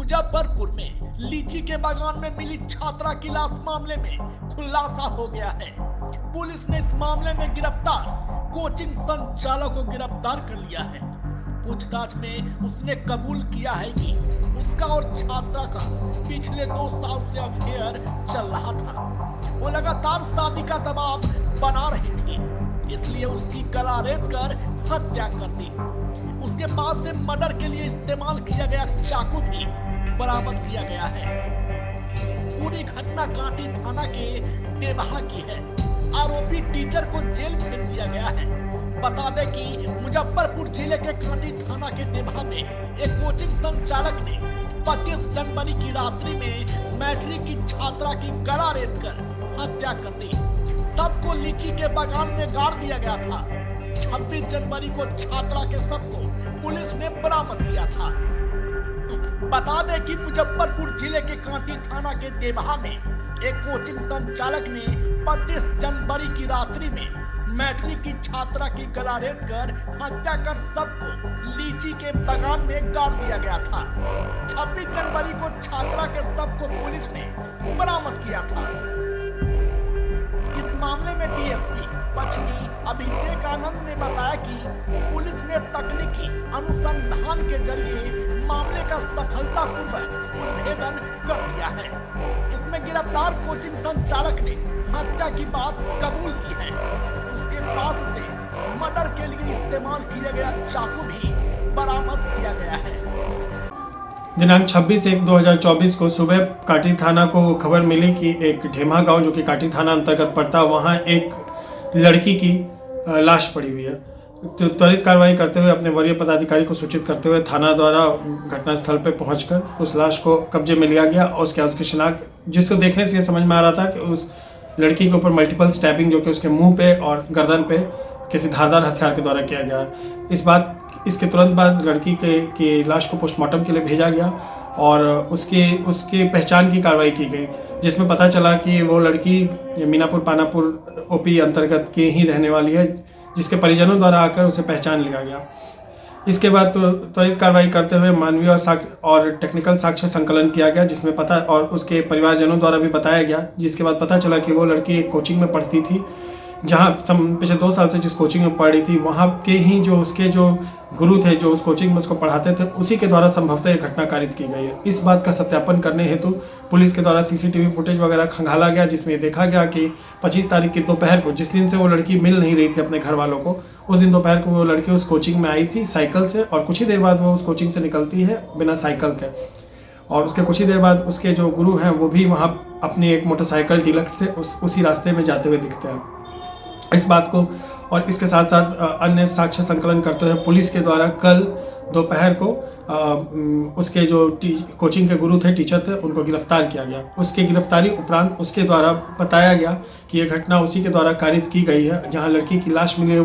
मुजफ्फरपुर में लीची के बागान में मिली छात्रा की लाश मामले में खुलासा हो गया है। पुलिस ने इस मामले में गिरफ्तार कोचिंग संचालक को गिरफ्तार कर लिया है। पूछताछ में उसने कबूल किया है कि उसका और छात्रा का पिछले 2 साल से अफेयर चल रहा था। वो लगातार शादी का दबाव बना रही थी, इसलिए उसकी गला रेत कर हत्या कर दी। उसके पास से मर्डर के लिए इस्तेमाल किया गया चाकू भी बरामद किया गया है। पूरी घटना कांटी थाना के देवहा की है। आरोपी टीचर को जेल भेज दिया गया है। बता दें कि मुजफ्फरपुर जिले के कांटी थाना के देवहा में एक कोचिंग संचालक ने 25 जनवरी की रात्रि में मैट्रिक की छात्रा की गला रेत कर हत्या कर दी। सबको लीची के बागान में गाड़ दिया गया था। 26 जनवरी को छात्रा के शव को पुलिस ने बरामद किया था। बता दें कि मुजफ्फरपुर जिले के कांटी थाना के देवहा में एक कोचिंग संचालक ने 25 जनवरी की रात्रि में मैट्रिक की छात्रा की गला रेत कर हत्या कर सबको लीची के बागान में गाड़ दिया गया था। 26 जनवरी को छात्रा के शव को पुलिस ने बरामद किया था। इस मामले में डीएसपी पश्चिमी अभिषेक आनंद ने बताया कि पुलिस ने तकनीकी अनुसंधान के जरिए मामले का सफलतापूर्वक उद्भेदन कर लिया है। इसमें गिरफ्तार कोचिंग संचालक ने हत्या की बात कबूल की है। उसके पास से मर्डर के लिए इस्तेमाल किया गया चाकू भी बरामद किया गया है। दिनांक 26/1/2024 को सुबह काटी थाना को खबर मिली कि एक ढेमा गांव जो कि काटी थाना अंतर्गत पड़ता है, वहां एक लड़की की लाश पड़ी हुई है। तो त्वरित कार्रवाई करते हुए अपने वरीय पदाधिकारी को सूचित करते हुए थाना द्वारा घटनास्थल पर पहुंचकर उस लाश को कब्जे में लिया गया और उसकी शिनाख्त, जिसको देखने से ये समझ में आ रहा था कि उस लड़की के ऊपर मल्टीपल स्टैबिंग जो कि उसके मुंह पे और गर्दन पे किसी धारदार हथियार के द्वारा किया गया। इसके तुरंत बाद लड़की की लाश को पोस्टमार्टम के लिए भेजा गया और उसके पहचान की कार्रवाई की गई, जिसमें पता चला कि वो लड़की मीनापुर पानापुर ओपी अंतर्गत की ही रहने वाली है, जिसके परिजनों द्वारा आकर उसे पहचान लिया गया। इसके बाद तो त्वरित कार्रवाई करते हुए मानवीय और टेक्निकल साक्ष्य संकलन किया गया, जिसमें पता और उसके परिवारजनों द्वारा भी बताया गया, जिसके बाद पता चला कि वो लड़की एक कोचिंग में पढ़ती थी, जहाँ पिछले 2 साल से जिस कोचिंग में पढ़ रही थी वहाँ के ही उसके जो गुरु थे जो उस कोचिंग में उसको पढ़ाते थे, उसी के द्वारा संभवतः ये घटना कारित की गई है। इस बात का सत्यापन करने हेतु पुलिस के द्वारा सीसीटीवी फुटेज वगैरह खंगाला गया, जिसमें ये देखा गया कि 25 तारीख की दोपहर को, जिस दिन से वो लड़की मिल नहीं रही थी अपने घर वालों को, उस दिन दोपहर को वो लड़की उस कोचिंग में आई थी साइकिल से, और कुछ ही देर बाद वो उस कोचिंग से निकलती है बिना साइकिल के। और उसके कुछ ही देर बाद उसके जो गुरु हैं वो भी वहाँ अपनी एक मोटरसाइकिल डीलक्स से उसी रास्ते में जाते हुए दिखते हैं। इस बात को और इसके साथ साथ अन्य साक्ष्य संकलन करते हुए पुलिस के द्वारा कल दोपहर को उसके जो कोचिंग के गुरु थे, टीचर थे, उनको गिरफ्तार किया गया। उसके गिरफ्तारी उपरांत उसके द्वारा बताया गया कि ये घटना उसी के द्वारा कारित की गई है। जहां लड़की की लाश मिली है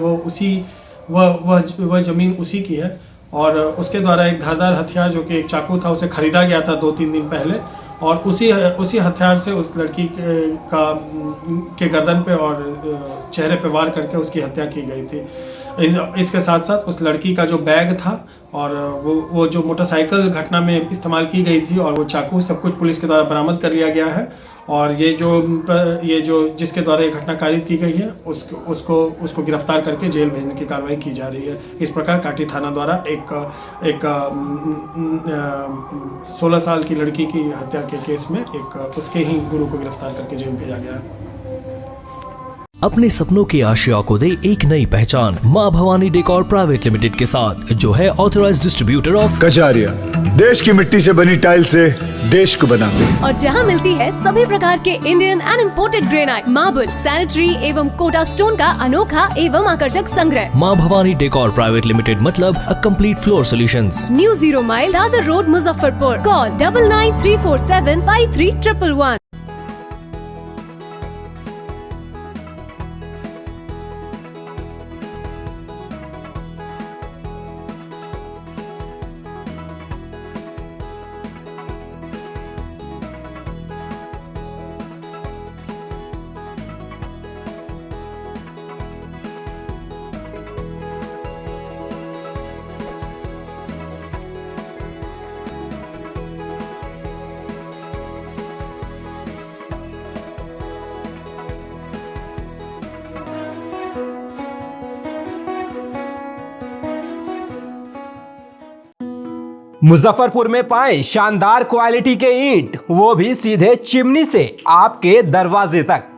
वह जमीन उसी की है, और उसके द्वारा एक धारदार हथियार जो कि एक चाकू था उसे खरीदा गया था 2-3 दिन पहले, और उसी हथियार से उस लड़की के गर्दन पे और चेहरे पे वार करके उसकी हत्या की गई थी। इसके साथ साथ उस लड़की का जो बैग था और वो जो मोटरसाइकिल घटना में इस्तेमाल की गई थी और वो चाकू, सब कुछ पुलिस के द्वारा बरामद कर लिया गया है। और ये जो जिसके द्वारा ये घटना कारित की गई है उसको गिरफ्तार करके जेल भेजने की कार्रवाई की जा रही है। इस प्रकार काटी थाना द्वारा एक 16 साल की लड़की की हत्या के केस में उसके ही गुरु को गिरफ्तार करके जेल भेजा गया है। अपने सपनों की आशिया को दे एक नई पहचान माँ भवानी डेकोर प्राइवेट लिमिटेड के साथ, जो है ऑथराइज्ड डिस्ट्रीब्यूटर ऑफ कजारिया। देश की मिट्टी से बनी टाइल से देश को बनाते हैं, और जहां मिलती है सभी प्रकार के Indian and imported granite, marble, sanitary एवं कोटा स्टोन का अनोखा एवं आकर्षक संग्रह। माँ भवानी डेकोर प्राइवेट लिमिटेड मतलब a complete floor solutions. New 0 mile Dadar road, Muzaffarpur. Call 9934753111। Muzaffarpur में पाए शानदार क्वालिटी के ईंट, वो भी सीधे चिमनी से आपके दरवाजे तक।